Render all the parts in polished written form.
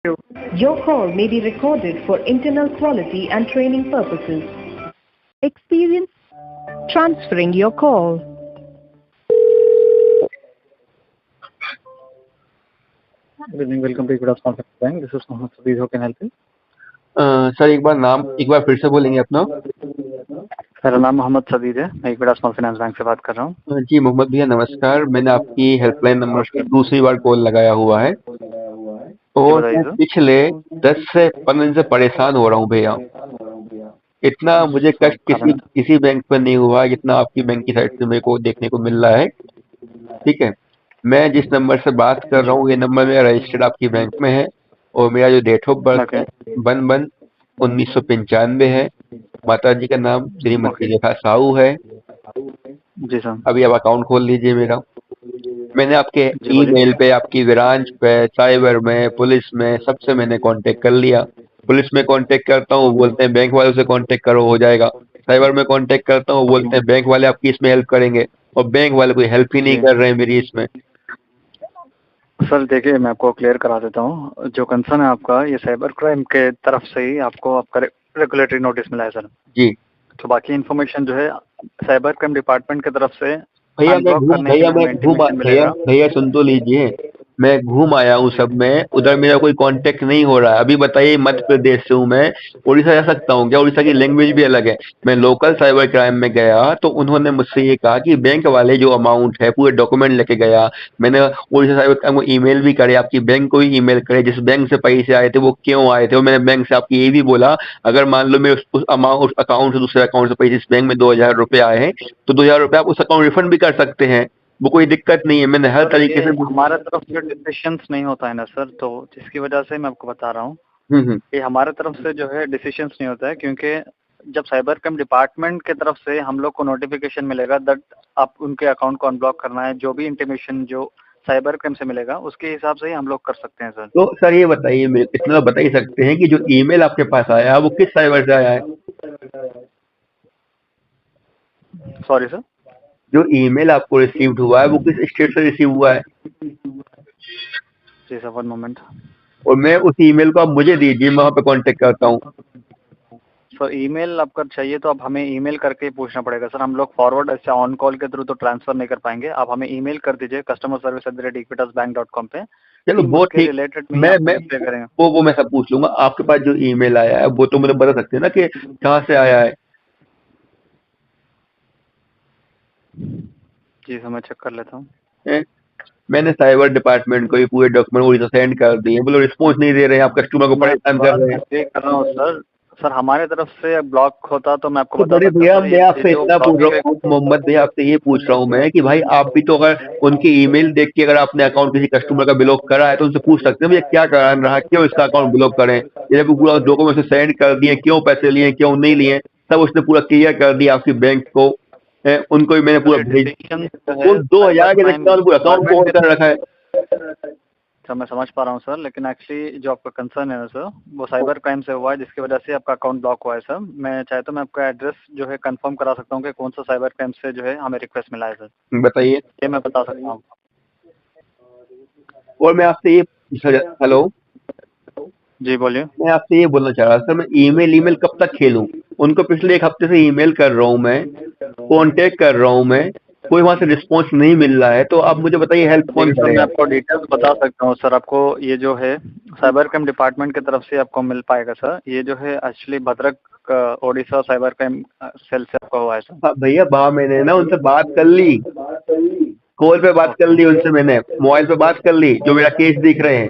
Your call may be recorded for internal quality and training purposes. Experience transferring your call. Good evening, welcome to Equitas Conference Bank. This is Mohammed Sabeed. How can I help you? Sir एक बार फिर से बोलेंगे अपना। मेरा नाम मोहम्मद सदीद है, मैं Equitas finance bank से बात कर रहा हूँ। जी मोहम्मद भैया नमस्कार, मैंने आपकी हेल्पलाइन नंबर से दूसरी बार कॉल लगाया हुआ है और मैं पिछले 10 से 15 दिन से परेशान हो रहा हूँ भैया। इतना मुझे कष्ट किसी बैंक पर नहीं हुआ जितना आपकी बैंक की साइड से मेरे को देखने को मिल रहा है। ठीक है, मैं जिस नंबर से बात कर रहा हूँ ये नंबर मेरा रजिस्टर्ड आपकी बैंक में है और मेरा जो डेट ऑफ बर्थ है 1/1/1995 है। माता जी का नाम श्रीमती रेखा साहू है। जी सर। अभी आप अकाउंट खोल लीजिए मेरा। मैंने आपके ईमेल पे, आपकी ब्रांच पे, साइबर में, पुलिस में, सबसे मैंने कांटेक्ट कर लिया। पुलिस में कांटेक्ट करता हूँ, बोलते हैं बैंक वालों से कांटेक्ट करो हो जाएगा। साइबर में कांटेक्ट करता हूँ, बोलते हैं बैंक वाले आपकी इसमें हेल्प करेंगे और बैंक वाले कोई हेल्प ही नहीं कर रहे हैं मेरी इसमें। सर देखिए, मैं आपको क्लियर करा देता हूँ। जो कंसर्न है आपका, ये साइबर क्राइम के तरफ से ही आपको आपका रेगुलेटरी नोटिस मिला है सर जी। तो बाकी इन्फॉर्मेशन जो है साइबर क्राइम डिपार्टमेंट की तरफ से भैया सुन तो लीजिए, मैं घूम आया हूँ सब में, उधर मेरा कोई कांटेक्ट नहीं हो रहा है। अभी बताइए, मध्य प्रदेश से हूँ मैं, उड़ीसा जा सकता हूँ क्या? उड़ीसा की लैंग्वेज भी अलग है। मैं लोकल साइबर क्राइम में गया तो उन्होंने मुझसे ये कहा कि बैंक वाले जो अमाउंट है पूरे डॉक्यूमेंट लेके गया। मैंने उड़ीसा साइबर क्राइम को ईमेल भी करे, आपकी बैंक को भी ईमेल करे, जिस बैंक से पैसे आए थे वो क्यों आए थे। और मैंने बैंक से आपकी ये भी बोला, अगर मान लो मेरे उस अकाउंट से दूसरे अकाउंट से पैसे इस बैंक में 2000 रुपए आए हैं तो 2000 रुपए आप उस अकाउंट रिफंड भी कर सकते हैं, वो कोई दिक्कत नहीं है। मैंने हर तरीके से हमारे तरफ से डिसीशंस नहीं होता है ना सर, तो जिसकी वजह से मैं आपको बता रहा हूँ ये हमारे तरफ से जो है डिसीशंस नहीं होता है, क्योंकि जब साइबर क्राइम डिपार्टमेंट के तरफ से हम लोग को नोटिफिकेशन मिलेगा दैट आप उनके अकाउंट को अनब्लॉक करना है, जो भी इंटीमेशन जो साइबर क्राइम से मिलेगा उसके हिसाब से ही हम लोग कर सकते हैं सर। तो सर ये बताइए, इतना बता ही सकते हैं कि जो ईमेल आपके पास आया वो किस साइबर से आया है? सॉरी सर, जो ईमेल आपको रिसीव्ड हुआ है वो किस स्टेट से रिसीव हुआ है? जी सर, 1 मोमेंट। और मैं उस ईमेल को आप मुझे दीजिए, मैं वहाँ पे कांटेक्ट करता हूँ। सर ईमेल आपका चाहिए तो आप हमें ईमेल करके ही पूछना पड़ेगा सर, हम लोग फॉरवर्ड ऐसे ऑन कॉल के थ्रू तो ट्रांसफर नहीं कर पाएंगे। आप हमें ईमेल कर दीजिए customerservice@equitasbank.com पे। चलो वो ठीक, मैं वो मैं सब पूछ लूंगा। आपके पास जो ईमेल आया है वो तो मुझे बता सकते हैं ना कि कहाँ से आया है? जी सर, मैं चेक कर लेता हूँ। मैंने साइबर डिपार्टमेंट को ये पूरे डॉक्यूमेंट उड़ी तो सेंड कर दिए, बोलो रिस्पॉन्स नहीं दे रहे हैं, आप कस्टमर को परेशान कर रहे हैं। कर रहा हूँ सर हमारे तरफ से ब्लॉक होता तो मैं आपको बता बड़े भैया, मैं आपसे इतना पूछ रहा हूँ मोहम्मद भैया, आपसे ये पूछ रहा हूँ मैं कि भाई आप भी तो अगर उनकी ईमेल देख के अगर आपने अकाउंट किसी कस्टमर का ब्लॉक करा है तो उनसे पूछ सकते हैं भैया क्या कारण रहा, क्यों इसका अकाउंट ब्लॉक करें। ये पूरा डॉक्यूमेंट सेंड कर दिए, क्यों पैसे लिए क्यों नहीं लिए, सब उसने पूरा क्लियर कर दिया आपकी बैंक को। उनको भी मैंने पूरा भेज, वो 2000 के पूरा अकाउंट होल्ड कर रखा है। सर मैं समझ पा रहा हूँ सर, लेकिन एक्चुअली जो आपका कंसर्न है ना सर, वो साइबर क्राइम से हुआ है जिसकी वजह से आपका अकाउंट ब्लॉक हुआ है सर। मैं चाहे तो मैं आपका एड्रेस जो है कंफर्म करा सकता हूँ कि कौन सा साइबर क्राइम से जो है हमें रिक्वेस्ट मिला है सर। बताइए। ये मैं बता सकता हूँ। और मैं आपसे ये, हेलो जी बोलिए। मैं आपसे ये बोलना चाह रहा था सर, मैं ईमेल कब तक खेलूं? उनको पिछले 1 हफ्ते से ईमेल कर रहा हूं, मैं कांटेक्ट कर रहा हूं, मैं कोई वहां से रिस्पांस नहीं मिल रहा है। तो आप मुझे बताइए हेल्प कौन करेगा? मैं आपको डिटेल्स बता सकता हूँ सर। आपको ये जो है साइबर क्राइम डिपार्टमेंट की तरफ से आपको मिल पाएगा सर। ये जो है actually Bhadrak Odisha cyber crime cell से आपका हुआ है सर। हाँ भैया, मैंने ना उनसे बात कर ली, कॉल पे बात कर ली उनसे, मैंने मोबाइल पे बात कर ली, जो मेरा केस दिख रहे हैं,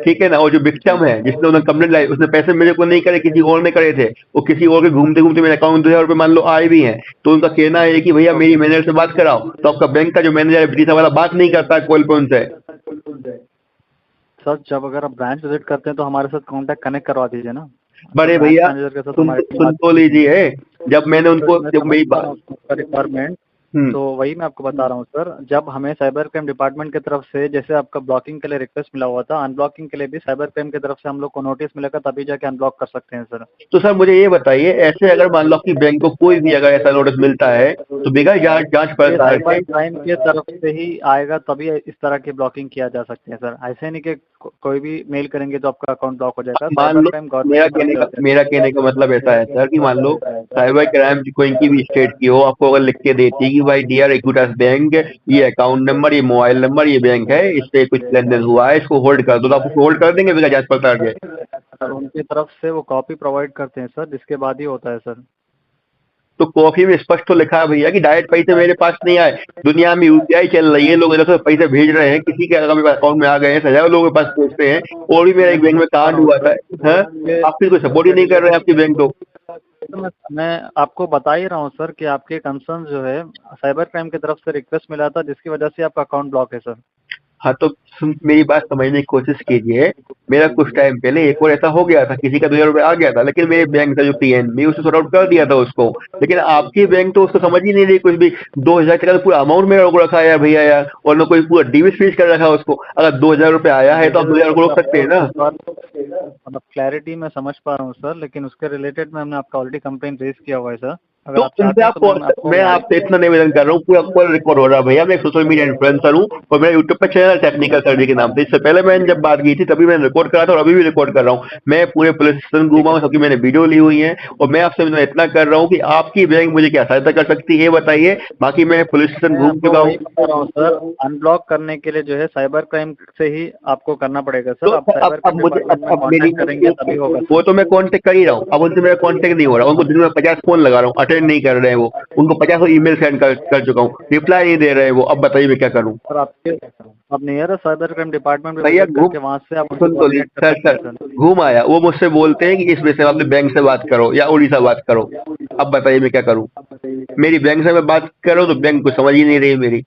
ठीक है ना। और जो विक्टिम है जिसने उन्होंने कंप्लेंट लाई, उसने पैसे मेरे को नहीं करे, किसी और ने करे थे। वो किसी और के घूमते घूमते मेरे अकाउंट 2000 रुपए मान लो आए भी हैं, तो उनका कहना है कि भैया मेरी मैनेजर से बात कराओ। तो आपका बैंक का जो मैनेजर है विदिशा वाला बात नहीं करता कॉल पे उनसे। सर जब अगर आप ब्रांच विजिट करते हैं तो हमारे साथ कांटेक्ट कनेक्ट करवा दीजिए ना। बड़े भैया सुन तो लीजिए, जब मैंने उनको, जब मेरी बात रिक्वायरमेंट तो वही मैं आपको बता रहा हूँ सर, जब हमें साइबर क्राइम डिपार्टमेंट की तरफ से जैसे आपका ब्लॉकिंग के लिए रिक्वेस्ट मिला हुआ था, अनब्लॉकिंग के लिए भी साइबर क्राइम की तरफ से हम लोग को नोटिस मिलेगा तभी जाके अनब्लॉक कर सकते हैं सर। तो सर मुझे ये बताइए, ऐसे अगर मान लो कि बैंक को कोई भी अगर ऐसा नोटिस मिलता है तो बिना जांच पड़ताल साइबर के क्राइम की तरफ से ही आएगा तभी इस तरह की ब्लॉकिंग किया जा सकती है सर। ऐसे नहीं कि कोई भी मेल करेंगे तो आपका अकाउंट ब्लॉक हो जाएगा। मान साइबर लो, क्राइम गवर्नमेंट मेरा कहने का मतलब ऐसा है सर कि मान लो साइबर क्राइम कोई की भी स्टेट की हो, आपको अगर लिख के देती है कि भाई डियर इक्विटास बैंक, ये अकाउंट नंबर, ये मोबाइल नंबर, ये बैंक है, इससे कुछ लेन देन हुआ है, इसको होल्ड कर दो, तो आप उसको होल्ड कर देंगे बिना जांच पड़ताल के? सर उनकी तरफ से वो कॉपी प्रोवाइड करते हैं सर, जिसके बाद ही होता है सर। तो कॉपी में स्पष्ट तो लिखा है भैया कि डायरेक्ट पैसे मेरे पास नहीं आए, दुनिया में यूपीआई चल रही है, लोग इधर से पैसे भेज रहे हैं, किसी के अकाउंट में आ गए हैं, हजारों लोगों के पास पहुंचते हैं, और भी मेरा एक बैंक में कांड हुआ था। आप कोई सपोर्ट ही नहीं कर रहे हैं आपकी बैंक को। मैं आपको बता ही रहा हूँ सर कि आपके कंसर्न जो है साइबर क्राइम की तरफ से रिक्वेस्ट मिला था, जिसकी वजह से आपका अकाउंट ब्लॉक है सर। हाँ तो मेरी बात समझने की कोशिश कीजिए। मेरा कुछ टाइम पहले एक और ऐसा हो गया था, किसी का 2000 रुपये आ गया था, लेकिन मेरे बैंक का जो पीएनबी उसने सॉर्ट आउट कर दिया था उसको, लेकिन आपकी बैंक तो उसको समझ ही नहीं रही कुछ भी। 2000 का तो पूरा अमाउंट मेरा रोक रखा है यार भैया यार, और ना कोई पूरा डीबी फ्रीज कर रखा है उसको। अगर 2000 रुपये आया है तो आप 2000 को रोक सकते हैं ना। मतलब क्लैरिटी मैं समझ पा रहा हूँ सर, लेकिन उसके रिलेटेड में हमने आपका ऑलरेडी कंप्लेन रेज किया हुआ है सर। अगर तो आप चाहते हैं तो मैं आपसे इतना निवेदन कर रहा हूँ, पूरा कॉल रिकॉर्ड हो रहा है भैया। मैं एक सोशल मीडिया इन्फ्लुएंसर हूँ और मेरा यूट्यूब पर चैनल टेक्निकल सर्वे के नाम से। इससे पहले मैंने जब बात की थी तभी मैंने रिकॉर्ड करा था और अभी भी रिकॉर्ड कर रहा हूँ। मैं पूरे पुलिस स्टेशन घूमा हूँ, सबकी मैंने वीडियो ली हुई है, और मैं आपसे इतना कर रहा हूँ कि आपकी बैंक मुझे क्या सहायता कर सकती है बताइए। बाकी मैं पुलिस स्टेशन घूम चुका हूँ सर। अनब्लॉक करने के लिए जो है साइबर क्राइम से ही आपको करना पड़ेगा सर। तो आप साइबर क्राइम डिपार्टमेंट में कांटेक्ट करेंगे तभी होगा सर। वो तो मैं कांटेक्ट कर ही रहा हूँ, अब उनसे मेरा कांटेक्ट नहीं हो रहा। उनको दिन में 50 फोन लगा रहा हूँ, अटेंड नहीं कर रहे हैं वो। उनको 50 ईमेल सेंड कर चुका हूँ, रिप्लाई नहीं दे रहे हैं वो। अब बताइए मैं क्या करूँ? सर आप नियर साइबर क्राइम डिपार्टमेंट में भैया विजिट करके वहाँ से आप सुन तो सर घूम आया, वो मुझसे बोलते हैं कि इस विषय में अपने बैंक से बात करो या उड़ीसा बात करो। अब बताइए मैं क्या करूँ? मेरी बैंक से मैं बात करूँ तो बैंक को समझ ही नहीं रही मेरी।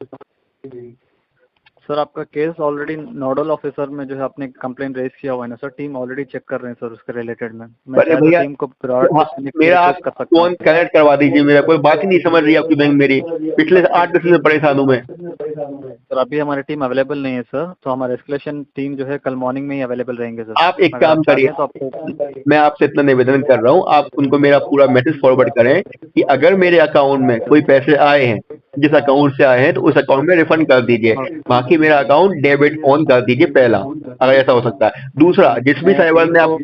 सर आपका केस ऑलरेडी नोडल ऑफिसर में जो है आपने कंप्लेन रेज किया हुआ है ना सर, टीम ऑलरेडी चेक कर रहे हैं सर उसके रिलेटेड में। मैं भैया टीम को प्रायोरिटी मेरा आप फोन कनेक्ट करवा दीजिए, मेरा कोई बात ही नहीं समझ रही आपकी बैंक मेरी। पिछले 8 दिन से परेशान हूँ मैं। सर अभी हमारी टीम अवेलेबल नहीं है सर, तो हमारे एस्केलेशन टीम जो है कल मॉर्निंग में ही अवेलेबल रहेंगे सर। आप एक काम करिए, मैं आपसे इतना निवेदन कर रहा हूँ, आप उनको मेरा पूरा मैसेज फॉरवर्ड करें कि अगर मेरे अकाउंट में कोई पैसे आए हैं, जिस अकाउंट से आए हैं, तो उस अकाउंट में रिफंड कर दीजिए। बाकी मेरा अकाउंट डेबिट ऑन कर दीजिए पहला, अगर ऐसा हो सकता है। दूसरा, जिस भी साइबर ने आप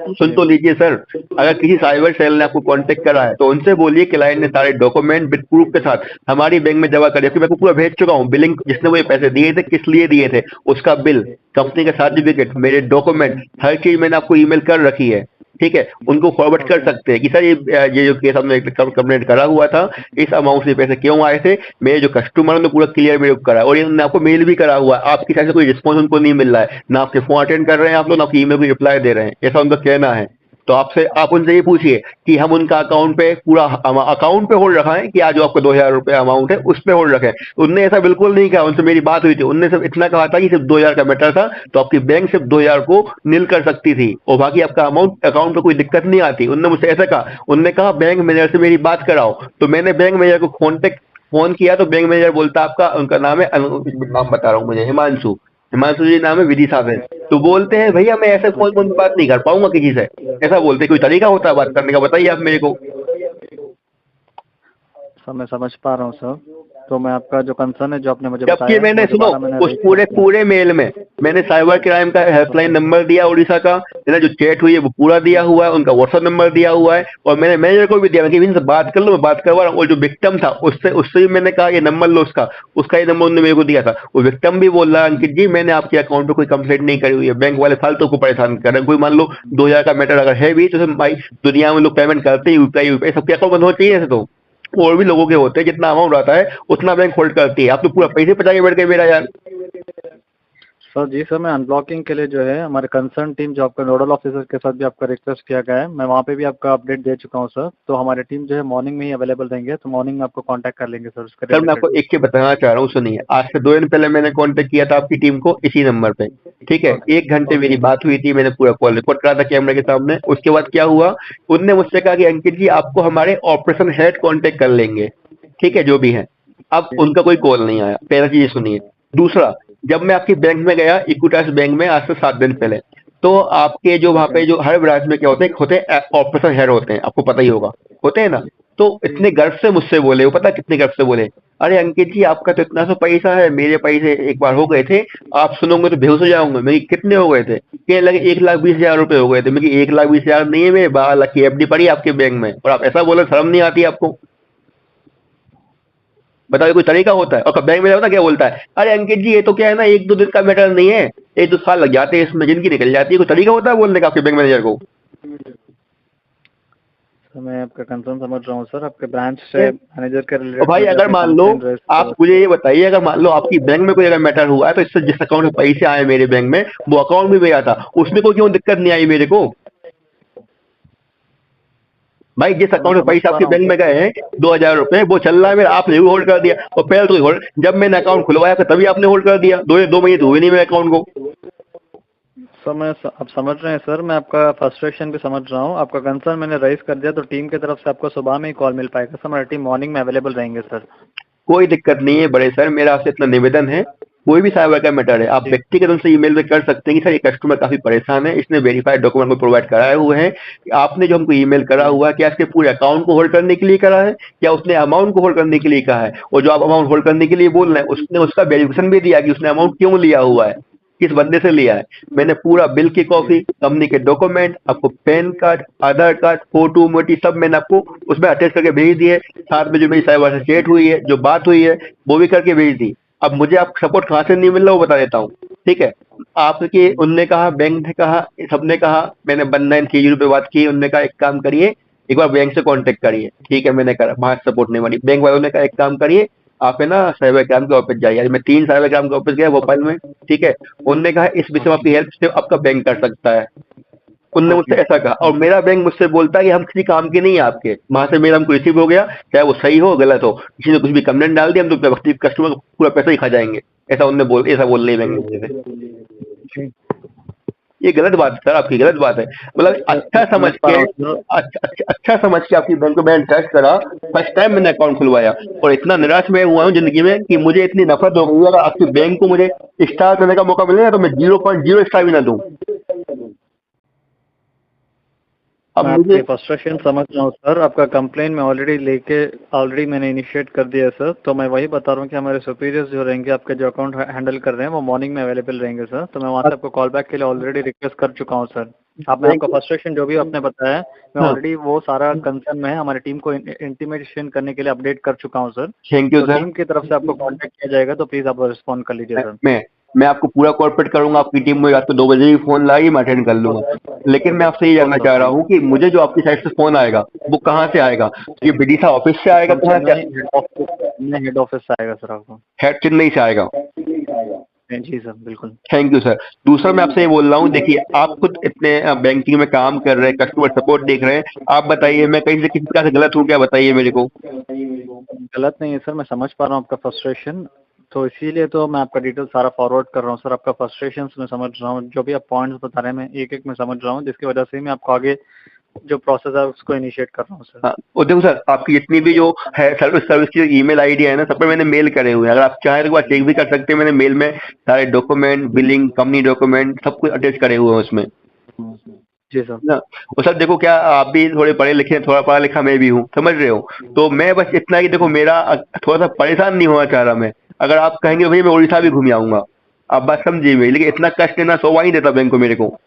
सुन तो लीजिए सर, अगर किसी साइबर सेल ने आपको कांटेक्ट करा है तो उनसे बोलिए क्लाइंट ने सारे डॉक्यूमेंट विद प्रूफ के साथ हमारी बैंक में जमा कर दिया। मैं को पूरा भेज चुका हूँ, बिलिंग जिसने वो पैसे दिए थे, किस लिए दिए थे, उसका बिल, कंपनी का सर्टिफिकेट, मेरे डॉक्यूमेंट, हर चीज मैंने आपको ईमेल कर रखी है। ठीक है, उनको फॉरवर्ड कर सकते हैं कि सर ये जो केस हमने कंप्लेंट करा हुआ था, इस अमाउंट से पैसे क्यों आए थे, मेरे जो कस्टमर ने पूरा क्लियर मेरे को करा, और इन्होंने आपको मेल भी करा हुआ है। आपकी साइड से कोई रिस्पॉन्स उनको नहीं मिल रहा है, ना आपके फोन अटेंड कर रहे हैं आप लोग, ना आपकी ईमेल को रिप्लाई दे रहे हैं, ऐसा उनका कहना है। तो आप उनसे ये पूछिए कि हम उनका अकाउंट पे पूरा अकाउंट पे होल्ड रखा है कि आज जो आपको 2000 रुपए अमाउंट है उस पे होल्ड रखें। उनने ऐसा बिल्कुल नहीं कहा, उनसे मेरी बात हुई थी, उनने सिर्फ इतना कहा था कि सिर्फ 2000 का मैटर था, तो आपकी बैंक सिर्फ 2000 को नील कर सकती थी और बाकी आपका अकाउंट पे कोई दिक्कत नहीं आती। उनने मुझसे ऐसा कहा, उनने कहा बैंक मैनेजर से मेरी बात कराओ। तो मैंने बैंक मैनेजर को फोन किया तो बैंक मैनेजर बोलता आपका, उनका नाम है, नाम बता रहा हूँ मुझे, हिमांशु जी नाम है, विधि साहब है। तो बोलते हैं भैया मैं ऐसे फोन पर बात नहीं कर पाऊंगा किसी से, ऐसा बोलते। कोई तरीका होता है बात करने का, बताइए आप मेरे को। सर मैं समझ पा रहा हूँ सर, तो मैं आपका जो कंसर्न है जो आपने मुझे जबकि मैंने सुनो उस पूरे मेल में मैंने साइबर क्राइम का हेल्पलाइन नंबर दिया उड़ीसा का, मैंने जो चैट हुई है वो पूरा दिया हुआ है, उनका व्हाट्सएप नंबर दिया हुआ है, और मैंने मैनेजर को भी दिया कि इनसे बात कर लो, मैं बात करवा रहा हूँ। और जो विक्टिम था उससे भी मैंने कहा ये नंबर लो उसका ही नंबर उन्होंने मेरे को दिया था। वो विक्टिम भी बोल रहा है अंकित जी मैंने आपके अकाउंट पे कोई कंप्लेंट नहीं करी हुई है, बैंक वाले फालतू को परेशान कर रहे हैं। कोई मान लो 2000 का मैटर अगर है भी तो भाई दुनिया में लोग पेमेंट करते हैं, यूपीआई सबके अकाउंट बंद होना चाहिए ऐसे। तो और भी लोगों के होते हैं, जितना अमाउंट आता है उतना बैंक होल्ड करती है। आप तो पूरा पैसे पचा के बैठ गए मेरा यार। सर जी सर, मैं अनब्लॉकिंग के लिए जो है हमारे कंसर्न टीम जो आपका नोडल ऑफिसर के साथ भी आपका रिक्वेस्ट किया गया है, मैं वहाँ पे भी आपका अपडेट दे चुका हूँ सर। तो हमारी टीम जो है मॉर्निंग में ही अवेलेबल रहेंगे, तो मॉर्निंग में आपको कांटेक्ट कर लेंगे सर उसके। सर मैं आपको एक चीज बताना चाह रहा हूँ, सुनिए। आज से 2 दिन पहले मैंने कांटेक्ट किया था आपकी टीम को इसी नंबर पे, ठीक है। 1 घंटे मेरी बात हुई थी, मैंने पूरा कॉल रिकॉर्ड करा था कैमरे के सामने। उसके बाद क्या हुआ, उनने मुझसे कहा कि अंकित जी आपको हमारे ऑपरेशन हेड कांटेक्ट कर लेंगे, ठीक है, जो भी है। अब उनका कोई कॉल नहीं आया, पहला चीज सुनिए। दूसरा, जब मैं आपके बैंक में गया, इक्विटास बैंक में, आज से 7 दिन पहले, तो आपके जो वहाँ पे जो हर ब्रांच में क्या होते हैं ऑफिसर हेड होते हैं, आपको पता ही होगा, होते हैं ना। तो इतने गर्व से मुझसे बोले, वो पता कितने गर्व से बोले, अरे अंकित जी आपका तो इतना सा पैसा है, मेरे पैसे एक बार हो गए थे, आप सुनोगे तो बेहोश हो जाओगे। मेरी कितने हो गए थे? कहने लगे 1,20,000 रुपए हो गए थे। मेरी 1,20,000 नहीं है, मेरे 12 लाख की एफडी पड़ी है आपके बैंक में, और आप ऐसा बोले, शर्म नहीं आती आपको? बताओ, ये कोई तरीका होता है? और बैंक में जाओ ना, क्या बोलता है, अरे अंकित जी ये तो क्या है ना, 1-2 दिन का मैटर नहीं है, 1-2 साल लग जाते हैं इसमें, जिंदगी निकल जाती है। कोई तरीका होता है बोलने का आपके बैंक मैनेजर को? सर मैं आपका कंसर्न समझ रहा हूँ सर, आपके ब्रांच से मैनेजर के और रिलेटेड भाई अगर मान लो, आप मुझे ये बताइए, अगर मान लो आपकी बैंक में कोई अगर मैटर हुआ है, तो इससे जिस अकाउंट में पैसे आए मेरे बैंक में, वो अकाउंट भी मेरा था, उसमें कोई क्यों दिक्कत नहीं आई मेरे को? भाई जिस अकाउंट में पैसे आपके बैंक में गए हैं 2,000 रुपए, वो चल रहा है मेरा, आपने भी होल्ड कर दिया। और पहले तो होल्ड, जब मैंने अकाउंट खुलवाया था तभी आपने होल्ड कर दिया, 2 महीने तो हुए नहीं मेरे अकाउंट को। सर मैं आप समझ रहे हैं सर, मैं आपका फ्रस्ट्रेशन भी समझ रहा हूँ। आपका कंसर्न मैंने राइज कर दिया, तो टीम की तरफ से आपको सुबह में ही कॉल मिल पाएगा सर। हमारी टीम मॉर्निंग में अवेलेबल रहेंगे सर। कोई दिक्कत नहीं है बड़े सर, मेरा आपसे इतना निवेदन है, कोई भी साइबर का मैटर है, आप व्यक्तिगत रूप से ईमेल में कर सकते हैं कि सर ये कस्टमर काफी परेशान है, इसने वेरीफाइड डॉक्यूमेंट को प्रोवाइड कराए हुए हैं, आपने जो हमको ईमेल करा हुआ है, क्या इसके पूरे अकाउंट को होल्ड करने के लिए करा है, या उसने अमाउंट को होल्ड करने के लिए कहा है? और जो आप अमाउंट होल्ड करने के लिए बोल रहे हैं, उसने उसका वेरिफिकेशन भी दिया कि उसने अमाउंट क्यों लिया हुआ है, किस बंदे से लिया है। मैंने पूरा बिल की कॉपी, कंपनी के डॉक्यूमेंट, आपको पैन कार्ड, आधार कार्ड, फोटो मोटी सब मैंने आपको उसमें अटैच करके भेज दिए, साथ में जो मेरी साइबर से चैट हुई है, जो बात हुई है, वो भी करके भेज दी। अब मुझे आप सपोर्ट कहाँ से नहीं मिल रहा वो बता देता हूँ, ठीक है? आपके उनने कहा, बैंक ने कहा, सबने कहा, मैंने 1930 पे बात की, उनने कहा एक काम करिए, एक बार बैंक से कांटेक्ट करिए, ठीक है? मैंने कहा वहां सपोर्ट नहीं मानी, बैंक वालों ने कहा एक काम करिए, आप है ना साइबर क्राइम के ऑफिस जाइए। आज मैं 3 साइबर क्राइम के ऑफिस गया भोपाल में, ठीक है? उनने कहा इस विषय में आपकी हेल्प सिर्फ आपका बैंक कर सकता है। उनने मुझसे ऐसा कहा, और मेरा बैंक मुझसे बोलता है कि हम किसी काम के नहीं है आपके। वहां से मेरा हमको रिसीव हो गया, चाहे वो सही हो गलत हो, किसी ने कुछ भी कंप्लेंट डाल दिया, हम तो कस्टमर को पूरा पैसा ही खा जाएंगे। ऐसा बोल रही बैंक मुझे से। ये गलत बात है सर, आपकी गलत बात है। मतलब अच्छा समझ के आपकी बैंक को मैंने ट्रस्ट करा, फर्स्ट टाइम मैंने अकाउंट खुलवाया, और इतना निराश मैं हुआ हूँ जिंदगी में कि मुझे इतनी नफरत हो गई है। अगर आपकी बैंक को मुझे स्टार करने का मौका मिलेगा तो मैं 0.0 स्टार भी ना दूं। अब मैं मुझे आपकी फ्रस्ट्रेशन समझ रहा हूँ सर। आपका कंप्लेन मैं ऑलरेडी मैंने इनिशिएट कर दिया है सर। तो मैं वही बता रहा हूँ कि हमारे सुपीरियर्स जो रहेंगे, आपके जो अकाउंट हैंडल कर रहे हैं, वो मॉर्निंग में अवेलेबल रहेंगे सर। तो मैं वहाँ से आपको कॉल बैक के लिए ऑलरेडी रिक्वेस्ट कर चुका हूँ सर। आपने आपका फ्रस्ट्रेशन जो भी आपने बताया, मैं ऑलरेडी वो सारा कंसर्न में है, हमारी टीम को इंटीमेशन करने के लिए अपडेट कर चुका हूँ सर। थैंक यू तो सर। टीम की तरफ से आपको कॉन्टेक्ट किया जाएगा, तो प्लीज आप रिस्पॉन्ड कर लीजिए सर। मैं आपको पूरा कॉर्पोरेट करूंगा, आपकी टीम में रात को 2 बजे ही फोन लाएगी, मैं अटेंड कर लूंगा। लेकिन मैं आपसे ये जानना चाह रहा हूँ कि मुझे जो आपकी साइड से फोन आएगा वो कहाँ से आएगा? ये विदिशा ऑफिस से आएगा? कहाँ से? हेड ऑफिस से आएगा सर आपको। हेड चेन्नई से आएगा? जी सर, बिल्कुल। Thank you sir. दूसरा मैं आपसे ये बोल रहा हूँ, देखिए आप खुद इतने बैंकिंग में काम कर रहे हैं, कस्टमर सपोर्ट देख रहे हैं, आप बताइए मैं कहीं से किसी प्रकार से गलत हूँ क्या? बताइए मेरे को। गलत नहीं है सर, मैं समझ पा रहा हूँ आपका फ्रस्ट्रेशन। तो इसीलिए तो मैं आपका डिटेल सारा फॉरवर्ड कर रहा हूँ सर। आपका फ्रस्ट्रेशन मैं समझ रहा हूँ, जो भी आप पॉइंट्स बता रहे हैं मैं एक एक में समझ रहा हूँ, जिसकी वजह से मैं आपको आगे जो प्रोसेस है उसको इनिशिएट कर रहा हूँ सर। हाँ, और देखो सर, आपकी जितनी भी जो है सर्विस की जो ईमेल आईडी है ना, सब पे मैंने मेल करे हुए हैं, अगर आप चाहें तो एक बार चेक भी कर सकते हैं। मैंने मेल में सारे डॉक्यूमेंट, बिलिंग, कंपनी डॉक्यूमेंट सब कुछ अटैच करे हुए हैं उसमें जी सर। ना। और सर देखो, क्या आप भी थोड़े पढ़े लिखे हैं, थोड़ा पढ़ा लिखा मैं भी हूँ, समझ रहे हो? तो मैं बस इतना कि देखो, मेरा थोड़ा सा परेशान नहीं होना चाह रहा मैं। अगर आप कहेंगे भाई मैं उड़ीसा भी घूम आऊंगा, आप बात समझिए मेरी, लेकिन इतना कष्ट देना शोभा नहीं देता बैंक को मेरे को।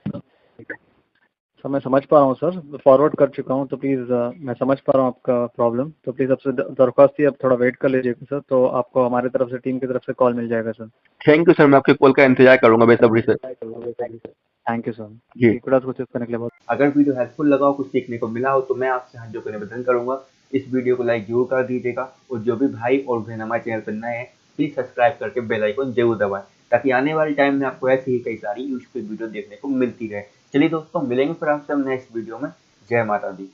सर मैं समझ पा रहा हूँ सर, फॉरवर्ड कर चुका हूँ। तो प्लीज़ मैं समझ पा रहा हूँ आपका प्रॉब्लम। तो प्लीज़ आपसे दरख्वास्त ही, आप थोड़ा वेट कर लीजिएगा सर, तो आपको हमारी तरफ से, टीम की तरफ से कॉल मिल जाएगा सर। थैंक यू सर, मैं आपके कॉल का इंतजार करूंगा बेसब्री से। Thank you sir. जी। कुछ करने के लिए बहुत। अगर वीडियो हेल्पफुल लगा हो, कुछ सीखने को मिला हो, तो मैं आपसे हाथ जोड़ कर निवेदन करूंगा, इस वीडियो को लाइक जरूर कर दीजिएगा, और जो भी भाई और बहन हमारे चैनल पर नए हैं, प्लीज सब्सक्राइब करके बेल आइकन जरूर दबाएं, ताकि आने वाले टाइम में आपको ऐसी ही कई सारी यूजफुल वीडियो देखने को मिलती रहे। चलिए दोस्तों, मिलेंगे फिर आपसे हम नेक्स्ट वीडियो में। जय माता दी।